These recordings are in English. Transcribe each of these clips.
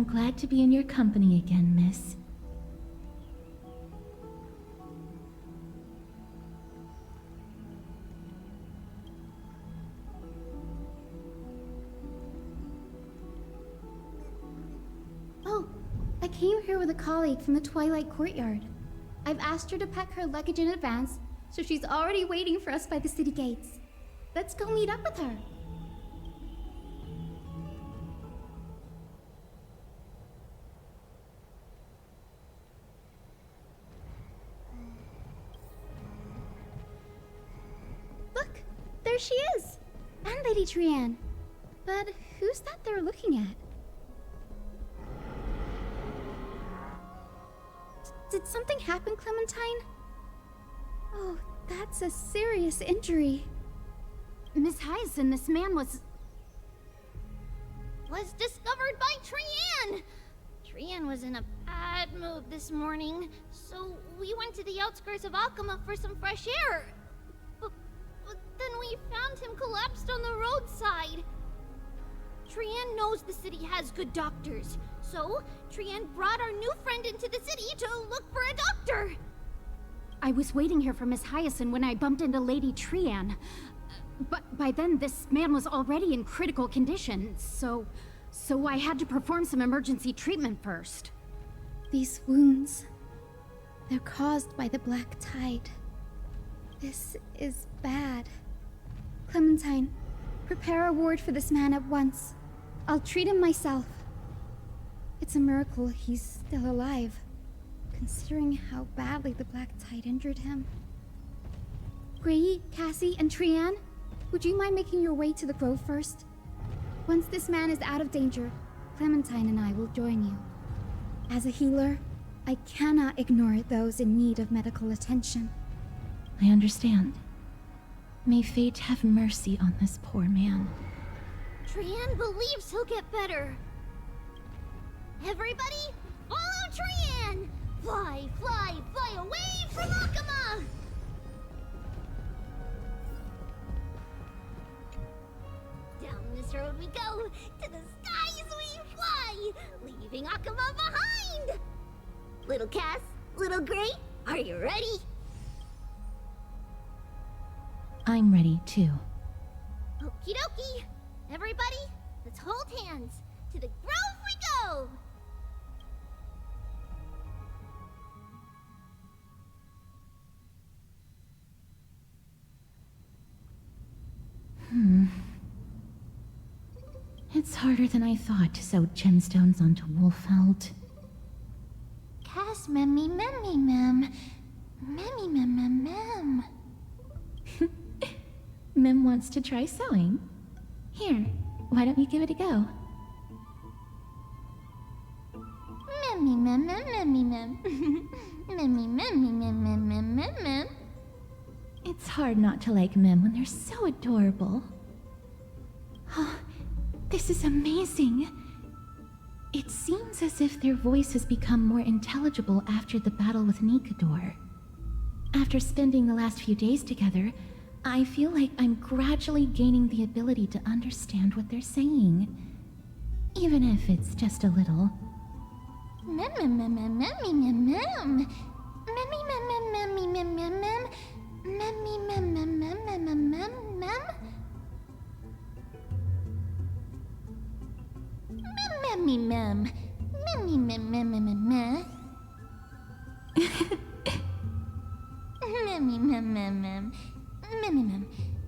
I'm glad to be in your company again, miss. Oh, I came here with a colleague from the Twilight Courtyard. I've asked her to pack her luggage in advance, so she's already waiting for us by the city gates. Let's go meet up with her. Look, there she is! And Lady Trianne. But who's that they're looking at? Did something happen, Clementine? Oh, that's a serious injury. Miss Hyacinth, this man was discovered by Trianne! Trianne was in a bad mood this morning, so we went to the outskirts of Akama for some fresh air. But then we found him collapsed on the roadside. Trianne knows the city has good doctors, so Trianne brought our new friend into the city to look for a doctor. I was waiting here for Miss Hyacinth when I bumped into Lady Trianne. But by then, this man was already in critical condition, so I had to perform some emergency treatment first. These wounds, they're caused by the black tide. This is bad. Clementine, prepare a ward for this man at once. I'll treat him myself. It's a miracle he's still alive, considering how badly the black tide injured him. Gray, Cassie, and Trianne, would you mind making your way to the grove first? Once this man is out of danger, Clementine and I will join you. As a healer, I cannot ignore those in need of medical attention. I understand. May fate have mercy on this poor man. Trianne believes he'll get better. Everybody, follow Trianne! Fly, fly, fly away from Akama! Down this road we go, to the skies we fly, leaving Akama behind! Little Cass, little Gray, are you ready? I'm ready, too. Okie dokie! Everybody, let's hold hands. To the grove we go! It's harder than I thought to sew gemstones onto Wolfeld. Cass, memmy, memmy, mem. Memmy, mem, mem, mem. Mem wants to try sewing. Here, why don't you give it a go? Memmy, mem, mem, memmy, mem. Memmy, memmy, mem, mem, mem, mem, mem. It's hard not to like Mem when they're so adorable. Oh, this is amazing. It seems as if their voice has become more intelligible after the battle with Nikador. After spending the last few days together, I feel like I'm gradually gaining the ability to understand what they're saying. Even if it's just a little. Mem, mem, mem, mem, memmy, mem, mem. Memmy, mem, mem, memmy, mem, mem, mem. Memmy, mem, mem, mem, mem, mem, mem, mem. Memmy, mem. Memmy, mem, mem, mem, mem, mem. Memmy, mem, mem, mem. Memmy, mem.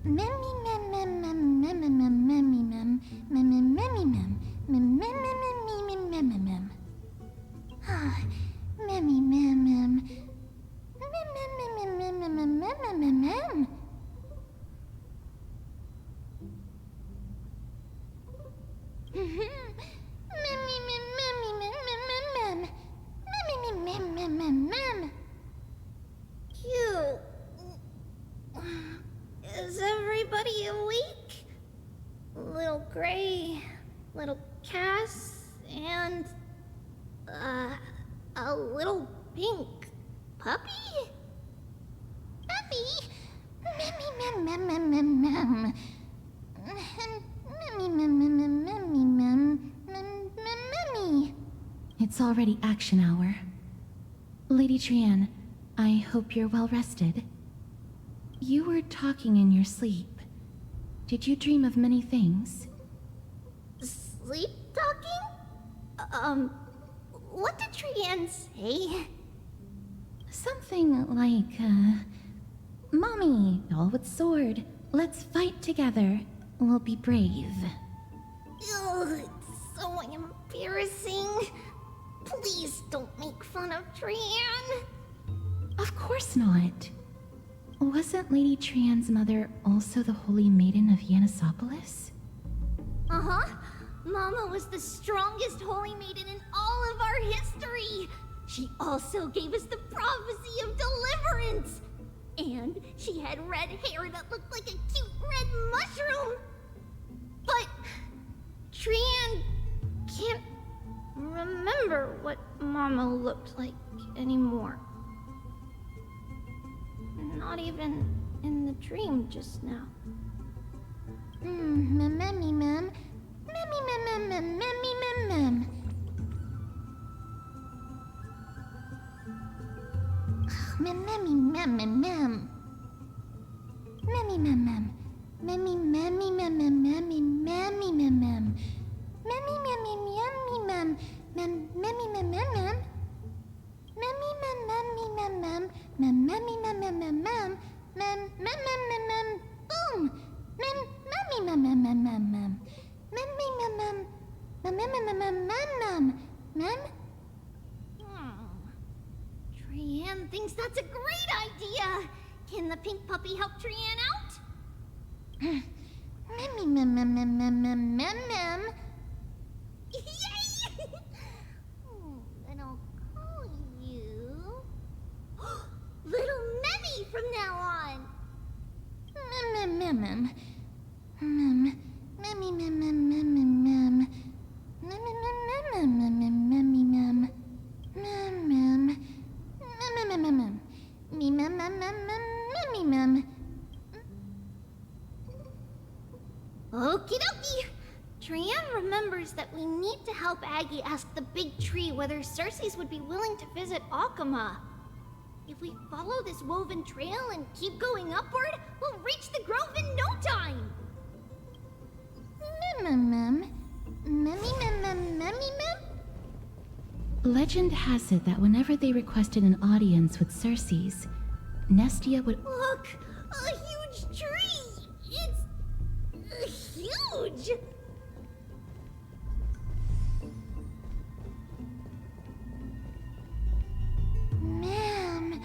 Memmy, mem, mem, mem, mem, mem, mem, memmy, mem. Memmy, memmy, mem. Mem, mem, mem, mem, mem, mem, mem, mem. Ah, memmy, mem, mem. Mem, mem, mem, mem, mem, mem, mem, mem, mem, mem. Memmy, mem, memmy, mem, mem, mem, mem. Memmy, mem, mem, mem, mem, mem. Cute. Is everybody awake? Little Gray, little Cass, and a little pink puppy? Puppy? Memmy, mem, mem, mem, mem, mem. Memmy, mem, mem, mem, memmy, mem, mem, mem, memmy. It's already action hour. Lady Trian, I hope you're well rested. You were talking in your sleep. Did you dream of many things? Sleep talking? What did Trian say? Something like, Mommy, doll with sword, let's fight together. We'll be brave. Ugh, it's so embarrassing. Please don't make fun of Trian. Of course not. Wasn't Lady Trian's mother also the Holy Maiden of Yanisopolis? Uh-huh. Mama was the strongest holy maiden in all of our history. She also gave us the prophecy of deliverance. And she had red hair that looked like a cute red mushroom. But Trian can't remember what Mama looked like anymore. Not even in the dream just now. Mammy, ma'am. Mammy, ma'am, ma'am, mammy, ma'am, ma'am. Mammy, ma'am, ma'am, ma'am. Mammy, ma'am, ma'am. Mammy, mammy, ma'am, ma'am, mammy, mammy, ma'am, ma'am. Mammy, mammy, mammy, ma'am. Ma'am, mammy, ma'am, ma'am, ma'am. Mammy, ma'am, mammy, ma'am, ma'am. Ma'am, mammy, ma'am, ma'am, ma'am, ma'am. Ma'am, ma'am, ma'am, ma'am, boom. Ma'am, mammy, ma'am, ma'am, ma'am, ma'am, ma'am. Mammy, ma'am, ma'am. Ma'am, ma'am, ma'am, ma'am, ma'am, ma'am. Trian thinks that's a great idea. Can the pink puppy help Trian out? Mammy, ma'am, ma'am, ma'am, ma'am, ma'am, ma'am, ma'am. Yay! Then I'll call you Little Memmy from now on. Ma'am, ma'am, ma'am. Ma'am, mammy, ma'am, ma'am, ma'am, ma'am, ma'am. Ma'am, ma'am, ma'am, ma'am, mammy, ma'am. Ma'am, ma'am. Ma'am, ma'am, ma'am, ma'am. Me, ma'am, ma'am, ma'am, ma'am, mammy, ma'am. Okie dokie. Trian remembers that we need to help Aggie ask the big tree whether Circes would be willing to visit Alchema. If we follow this woven trail and keep going upward, we'll reach the grove in no time. Ma'am, ma'am. Mammy, ma'am, ma'am, mammy, ma'am. Legend has it that whenever they requested an audience with Circes, Nestia would... Look, a huge tree. It's huge. Ma'am.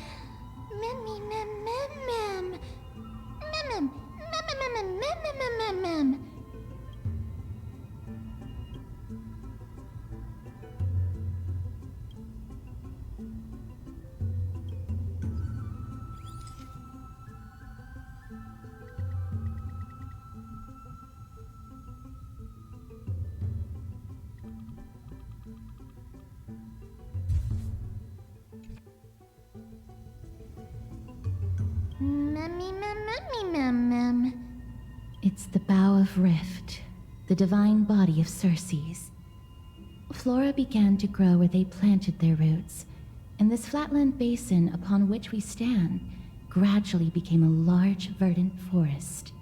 Mammy, ma'am, ma'am, ma'am. Ma'am, ma'am, ma'am, ma'am, ma'am, ma'am, ma'am, ma'am. Mammy, ma'am, mammy, ma'am, ma'am. It's the bough of Rift, the divine body of Circes. Flora began to grow where they planted their roots, and this flatland basin upon which we stand gradually became a large verdant forest.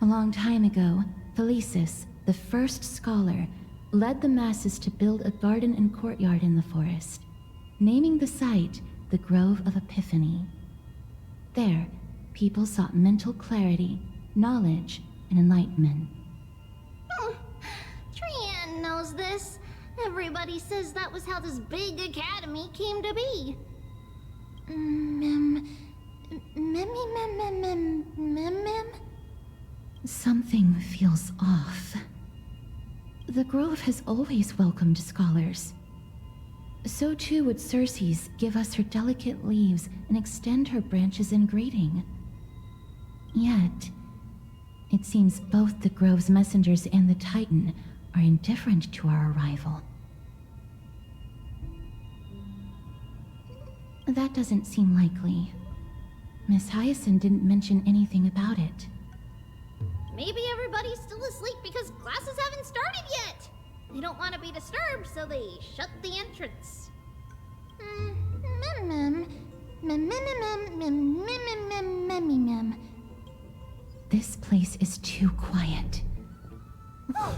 A long time ago, Thelesis, the first scholar, led the masses to build a garden and courtyard in the forest, naming the site the Grove of Epiphany. There, people sought mental clarity, knowledge, and enlightenment. Trian knows this. Everybody says that was how this big academy came to be. Mammy, ma'am, ma'am, ma'am, ma'am, ma'am. Something feels off. The Grove has always welcomed scholars. So too would Circes give us her delicate leaves and extend her branches in greeting. Yet, it seems both the Grove's messengers and the Titan are indifferent to our arrival. That doesn't seem likely. Miss Hyacinth didn't mention anything about it. Maybe everybody's still asleep because classes haven't started yet. They don't want to be disturbed, so they shut the entrance. This place is too quiet. Oh!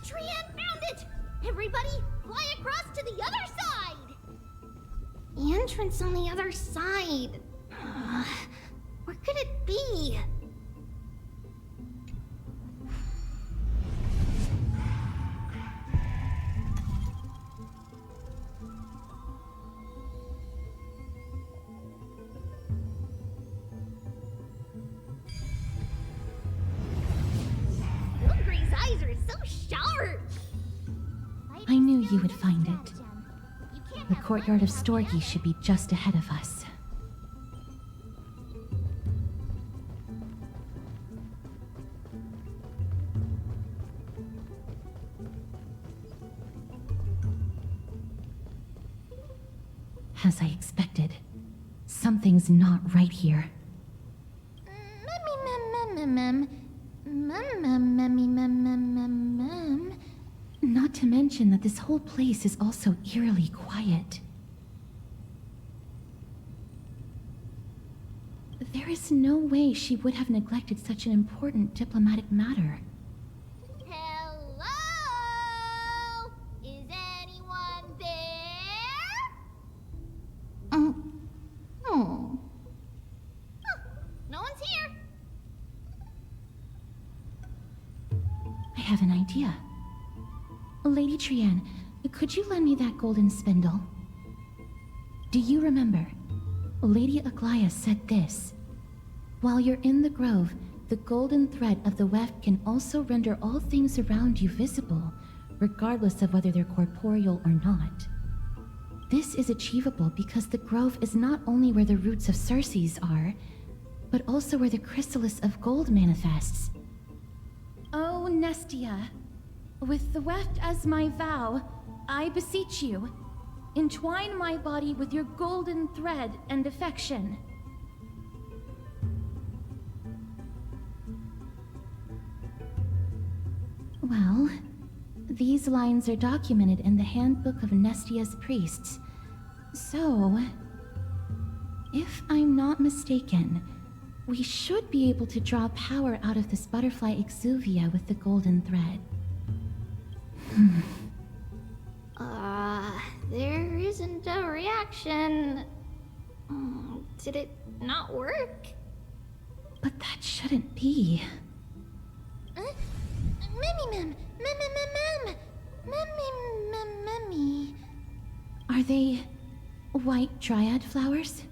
Trian found it! Everybody, fly across to the other side! The entrance on the other side. Where could it be? Hungry's eyes are so sharp! I knew you would find it. The courtyard of Storgy should be just ahead of us. As I expected, something's not right here. Not to mention that this whole place is also eerily quiet. There is no way she would have neglected such an important diplomatic matter. Hello? Is anyone there? Oh. No one's here. I have an idea. Lady Trian, could you lend me that golden spindle? Do you remember? Lady Aglaia said this. While you're in the grove, the golden thread of the weft can also render all things around you visible, regardless of whether they're corporeal or not. This is achievable because the grove is not only where the roots of Circes are, but also where the chrysalis of gold manifests. Oh, Nestia. With the weft as my vow, I beseech you, entwine my body with your golden thread and affection. Well, these lines are documented in the Handbook of Nestia's priests. So, if I'm not mistaken, we should be able to draw power out of this butterfly exuvia with the golden thread. There isn't a reaction. Did it not work? But that shouldn't be. Are they white dryad flowers?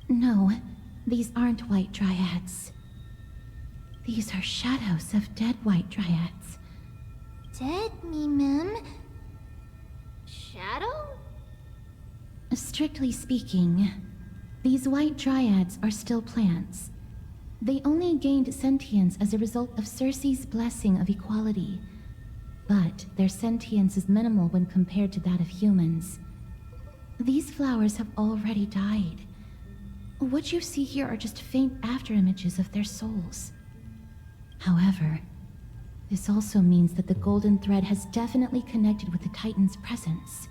No, these aren't white dryads. These are shadows of dead white dryads. Dead me, ma'am. Shadow? Strictly speaking, these white dryads are still plants. They only gained sentience as a result of Circe's blessing of equality. But their sentience is minimal when compared to that of humans. These flowers have already died. What you see here are just faint afterimages of their souls. However, this also means that the golden thread has definitely connected with the Titan's presence.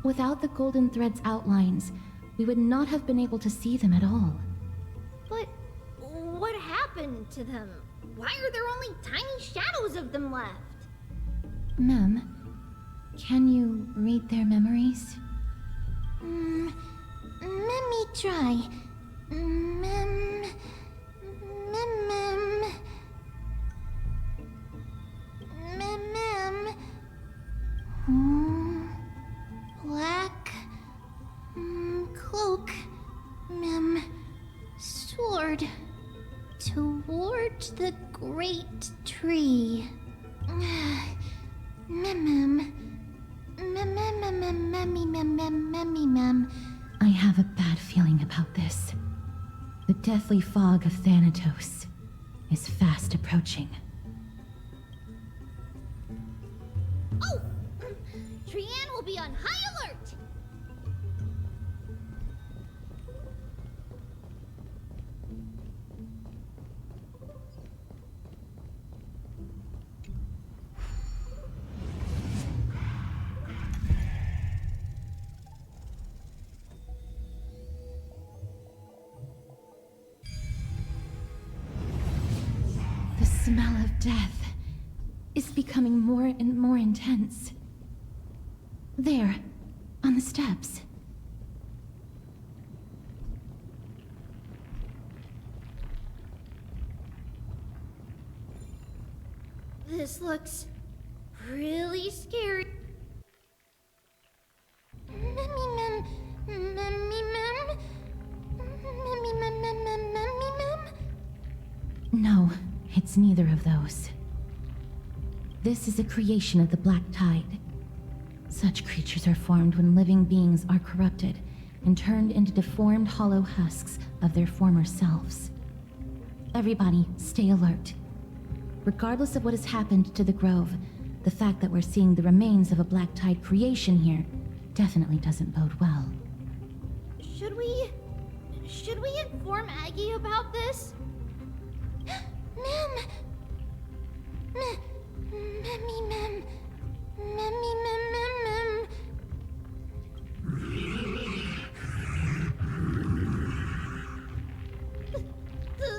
Without the golden thread's outlines, we would not have been able to see them at all. But what happened to them? Why are there only tiny shadows of them left? Ma'am, can you read their memories? Let me try. Black cloak, sword toward the great tree. I have a bad feeling about this. The deathly fog of Thanatos is fast approaching. Oh! Trian will will be on high alert! The smell of death is becoming more and more intense. There, on the steps. This looks really scary. No, it's neither of those. This is a creation of the Black Tide. Such creatures are formed when living beings are corrupted and turned into deformed hollow husks of their former selves. Everybody, stay alert. Regardless of what has happened to the Grove, the fact that we're seeing the remains of a Black Tide creation here definitely doesn't bode well. Should we inform Aggie about this? Mem!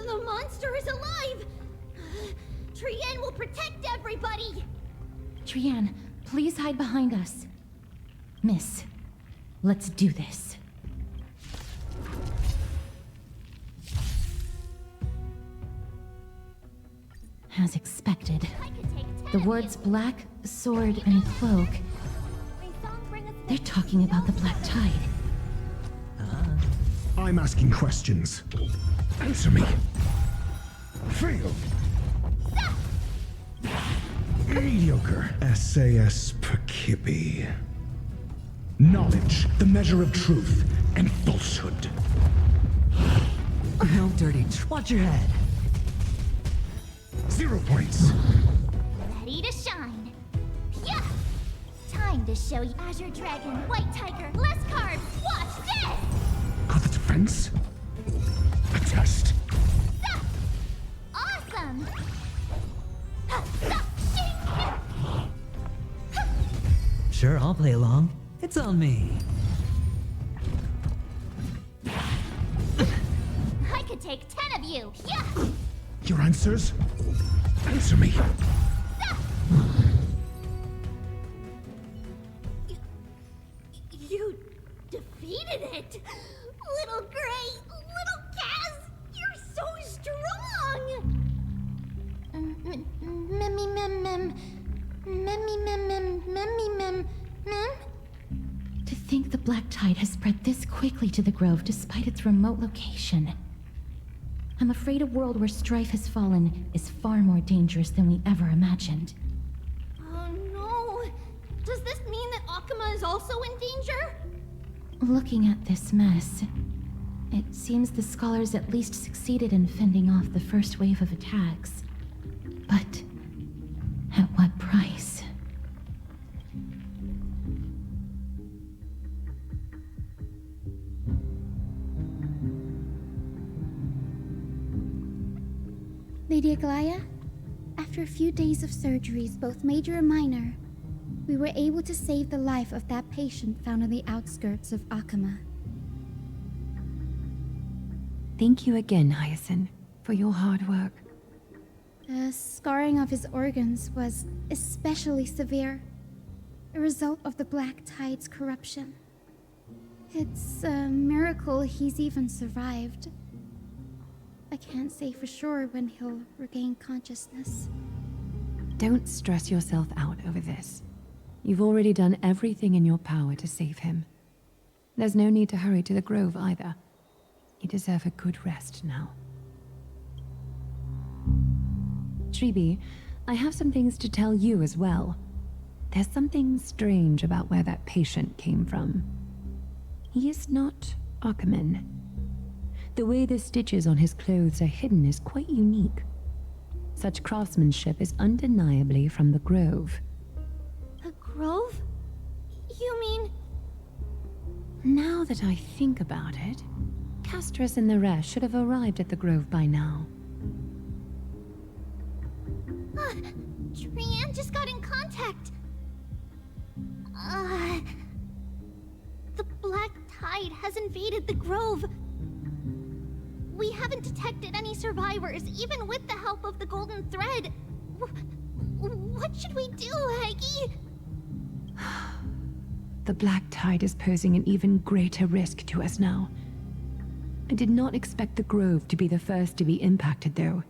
The monster is alive! Trienne will protect everybody! Trienne, please hide behind us. Miss, let's do this. As expected, the words black, sword, and cloak, they're talking about the Black Tide. I'm asking questions. Answer me. Fail. Mediocre. SAS Perkibi. Knowledge, the measure of truth and falsehood. No dirty. Watch your head. 0 points. Ready to shine. Yeah! Time to show you Azure Dragon, White Tiger, less cards. Watch this! Got the defense? A test. Awesome! Sure, I'll play along. It's on me. I could take 10 of you. Yeah! Your answers? Answer me. You defeated it! Little Gray, little Kaz, you're so strong! To think the Black Tide has spread this quickly to the Grove despite its remote location. I'm afraid a world where strife has fallen is far more dangerous than we ever imagined. Oh no! Does this mean that Akuma is also in danger? Looking at this mess, it seems the scholars at least succeeded in fending off the first wave of attacks. But at what price? Lady Aglaya, after a few days of surgeries, both major and minor, we were able to save the life of that patient found on the outskirts of Akuma. Thank you again, Hyacinth, for your hard work. The scarring of his organs was especially severe, a result of the Black Tide's corruption. It's a miracle he's even survived. I can't say for sure when he'll regain consciousness. Don't stress yourself out over this. You've already done everything in your power to save him. There's no need to hurry to the Grove either. You deserve a good rest now. Tribi, I have some things to tell you as well. There's something strange about where that patient came from. He is not Akuman. The way the stitches on his clothes are hidden is quite unique. Such craftsmanship is undeniably from the Grove. The Grove? You mean... Now that I think about it, Castris and the rest should have arrived at the grove by now. Trian just got in contact. The black tide has invaded the grove. We haven't detected any survivors, even with the help of the golden thread. What should we do, Aggie? The black tide is posing an even greater risk to us now. I did not expect the grove to be the first to be impacted, though.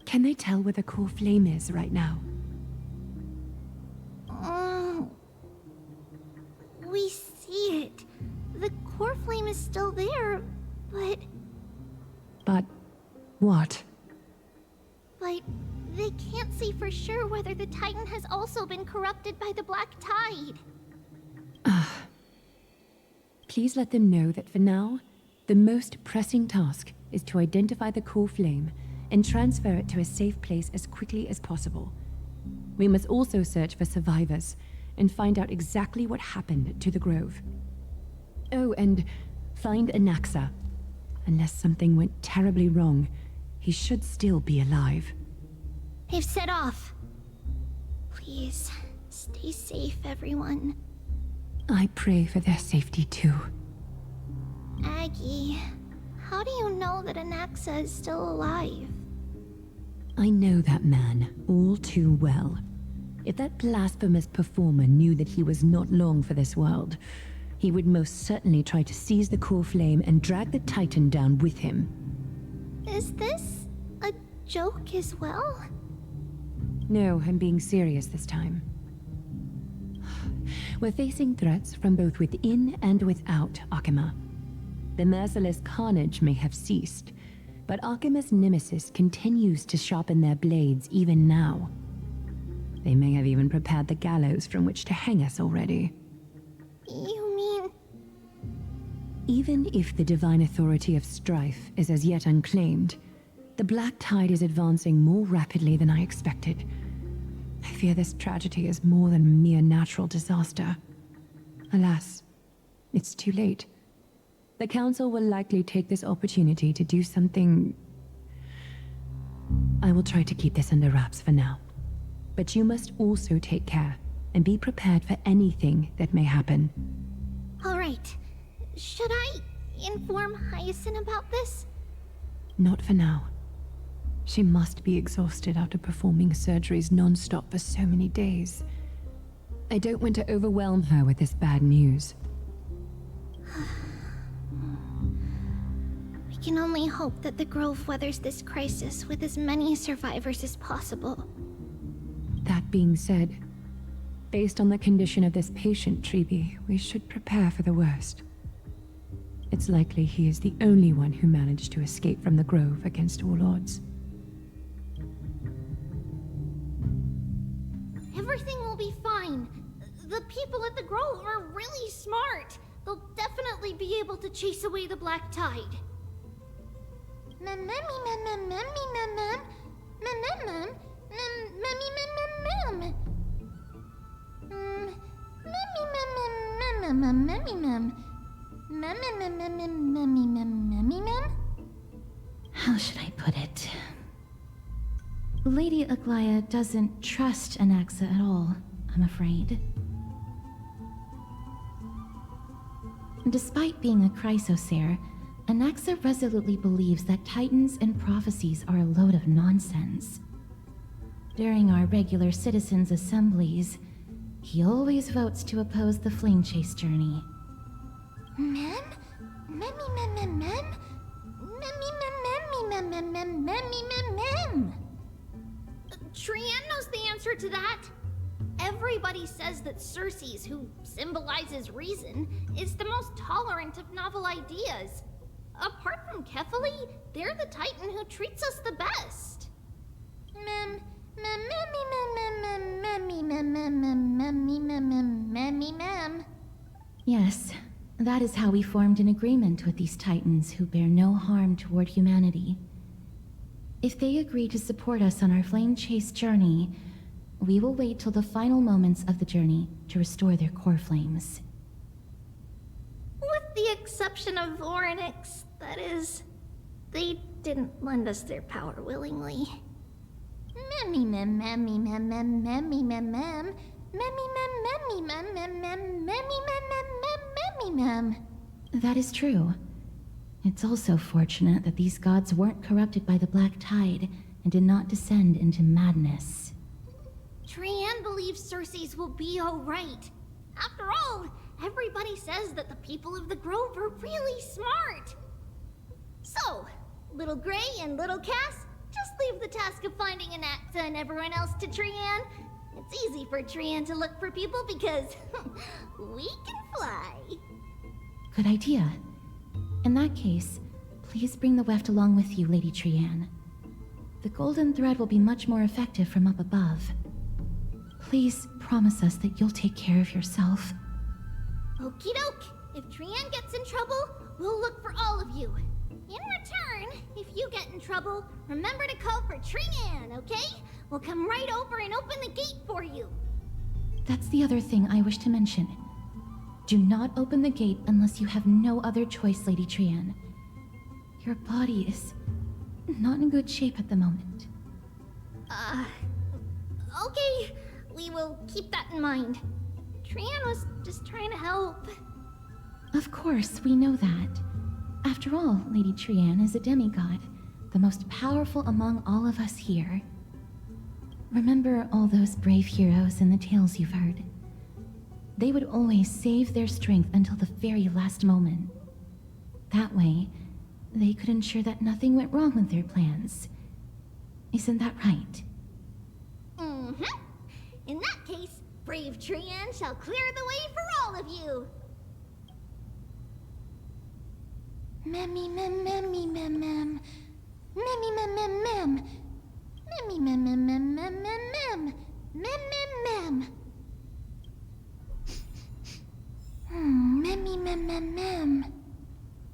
Can they tell where the core flame is right now? We see it. The core flame is still there, but... But what? But they can't see for sure whether the Titan has also been corrupted by the black tide. Please let them know that for now, the most pressing task is to identify the core flame and transfer it to a safe place as quickly as possible. We must also search for survivors and find out exactly what happened to the grove. Oh, and find Anaxa. Unless something went terribly wrong, he should still be alive. They've set off. Please, stay safe, everyone. I pray for their safety too. Aggie, how do you know that Anaxa is still alive? I know that man all too well. If that blasphemous performer knew that he was not long for this world, he would most certainly try to seize the core flame and drag the Titan down with him. Is this a joke as well? No, I'm being serious this time. We're facing threats from both within and without Akima. The merciless carnage may have ceased, but Akima's nemesis continues to sharpen their blades even now. They may have even prepared the gallows from which to hang us already. You mean... Even if the divine authority of strife is as yet unclaimed, the black tide is advancing more rapidly than I expected. I fear this tragedy is more than a mere natural disaster. Alas, it's too late. The Council will likely take this opportunity to do something... I will try to keep this under wraps for now. But you must also take care and be prepared for anything that may happen. All right. Should I inform Hyacinth about this? Not for now. She must be exhausted after performing surgeries non-stop for so many days. I don't want to overwhelm her with this bad news. We can only hope that the Grove weathers this crisis with as many survivors as possible. That being said, based on the condition of this patient, Tribi, we should prepare for the worst. It's likely he is the only one who managed to escape from the Grove against all odds. Everything will be fine. The people at the Grove are really smart. They'll definitely be able to chase away the black tide. How should I put it? Lady Aglaya doesn't trust Anaxa at all, I'm afraid. Despite being a chrysosaur, Anaxa resolutely believes that titans and prophecies are a load of nonsense. During our regular citizens' assemblies, he always votes to oppose the flame chase journey. Trian knows the answer to that. Everybody says that Circes, who symbolizes reason, is the most tolerant of novel ideas. Apart from Kefali, they're the Titan who treats us the best. Yes, that is how we formed an agreement with these Titans who bear no harm toward humanity. If they agree to support us on our flame chase journey, We will wait till the final moments of the journey to restore their core flames. With the exception of Voronix, that is. They didn't lend us their power willingly. Memmy mem memmy mem mem memmy mem mem. Memmy mem memmy mem mem mem memmy mem mem mem memmy mem. That is true. It's also fortunate that these gods weren't corrupted by the Black Tide and did not descend into madness. Trian believes Circe's will be alright. After all, everybody says that the people of the Grove are really smart. So, Little Gray and Little Cass, just leave the task of finding Anaxa and everyone else to Trian. It's easy for Trian to look for people because we can fly. Good idea. In that case, please bring the weft along with you, Lady Trian. The golden thread will be much more effective from up above. Please promise us that you'll take care of yourself. Okie doke. If Trian gets in trouble, we'll look for all of you. In return, if you get in trouble, remember to call for Trian, okay? We'll come right over and open the gate for you. That's the other thing I wish to mention. Do not open the gate unless you have no other choice, Lady Trian. Your body is not in good shape at the moment. Okay. We will keep that in mind. Trian was just trying to help. Of course, we know that. After all, Lady Trian is a demigod, the most powerful among all of us here. Remember all those brave heroes in the tales you've heard? They would always save their strength until the very last moment. That way, they could ensure that nothing went wrong with their plans. Isn't that right? Mm-hmm. In that case, brave Trian shall clear the way for all of you. Memmy mem memmy mem mem. Memmy mem mem mem. Memmy mem mem mem mem mem mem. Mem mem mem. Memmy mem mem mem.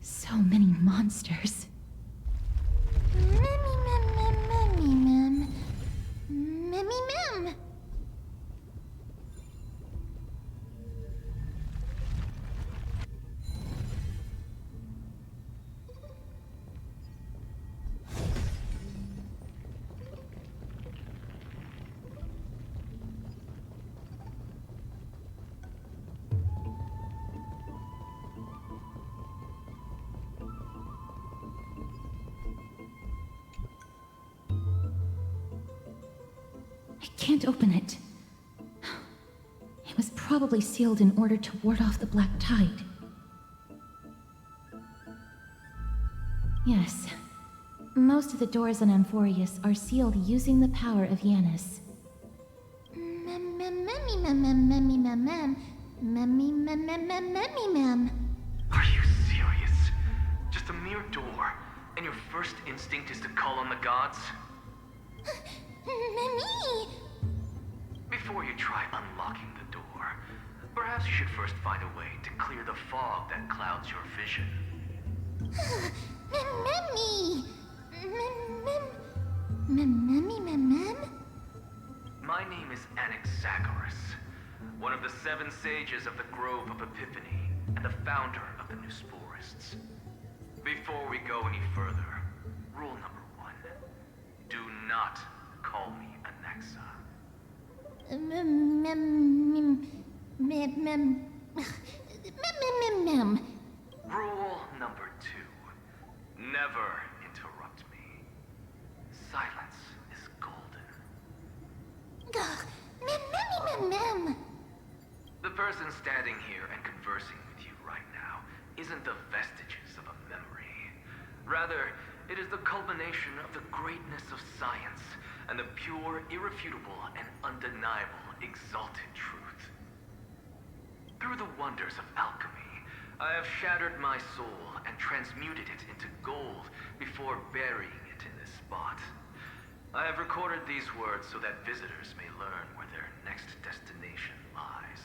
So many monsters. Memmy mem mem memmy mem. Memmy mem. I can't open it. It was probably sealed in order to ward off the Black Tide. Yes. Most of the doors on Amphorius are sealed using the power of Yanis. Mem mem memmy mem mem memmy mem mem. Memmy mem mem mem memmy mem. Are you serious? Just a mere door, and your first instinct is to call on the gods? Memmy! Before you try unlocking the door, perhaps you should first find a way to clear the fog that clouds your vision. Memmy! Memmy mem mem? My name is Anaxagoras, one of the 7 sages of the Grove of Epiphany, and the founder of the New Sporists. Before we go any further, rule number 1. Do not call me Anaxa. Mem. Rule number 2. Never interrupt me. Silence is golden. Mem. The person standing here and conversing with you right now isn't the vestiges of a memory. Rather, it is the culmination of the greatness of science and the pure, irrefutable, and undeniable exalted truth. Through the wonders of alchemy, I have shattered my soul and transmuted it into gold before burying it in this spot. I have recorded these words so that visitors may learn where their next destination lies.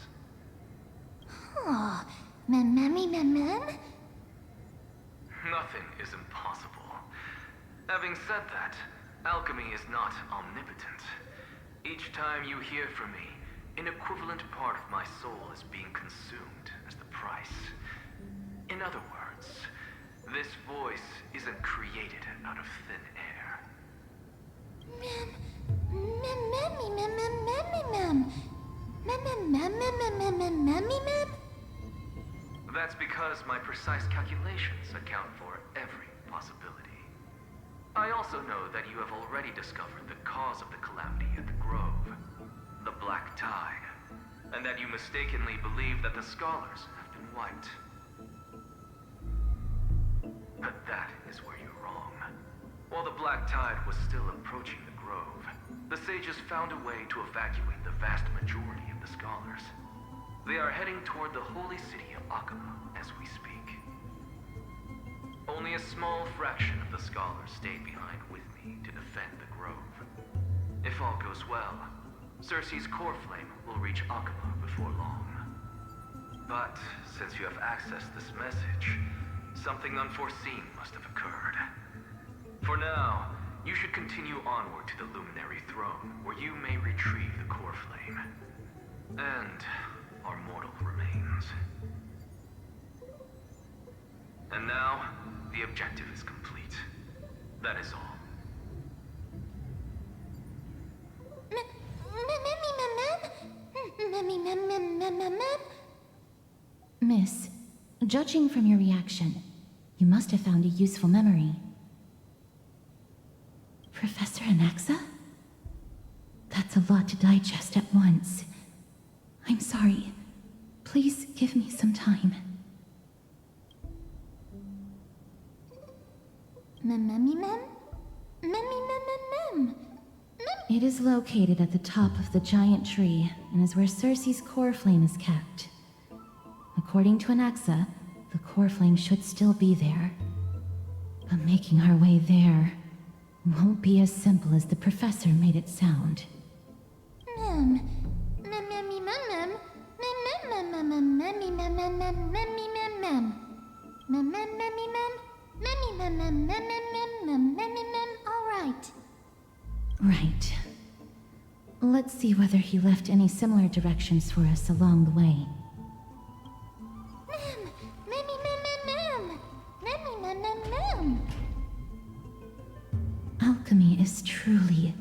Oh, mem. Nothing is impossible. Having said that, alchemy is not omnipotent. Each time you hear from me, an equivalent part of my soul is being consumed as the price. In other words, this voice isn't created out of thin air. That's because my precise calculations account for every possibility. I also know that you have already discovered the cause of the calamity at the Grove, the Black Tide, and that you mistakenly believe that the scholars have been wiped. But that is where you're wrong. While the Black Tide was still approaching the Grove, the sages found a way to evacuate the vast majority of the scholars. They are heading toward the holy city of Akama as we speak. Only a small fraction of the scholars stayed behind with me to defend the Grove. If all goes well, Cersei's core flame will reach Akama before long. But since you have accessed this message, something unforeseen must have occurred. For now, you should continue onward to the Luminary Throne, where you may retrieve the core flame. And our mortal remains. And now, the objective is complete. That is all. Miss, judging from your reaction, you must have found a useful memory. Professor Anaxa? That's a lot to digest at once. I'm sorry. Please give me some time. It is located at the top of the giant tree and is where Cersei's core flame is kept. According to Anaxa, the core flame should still be there. But making our way there won't be as simple as the professor made it sound. All right. Right. Let's see whether he left any similar directions for us along the way. Alchemy is truly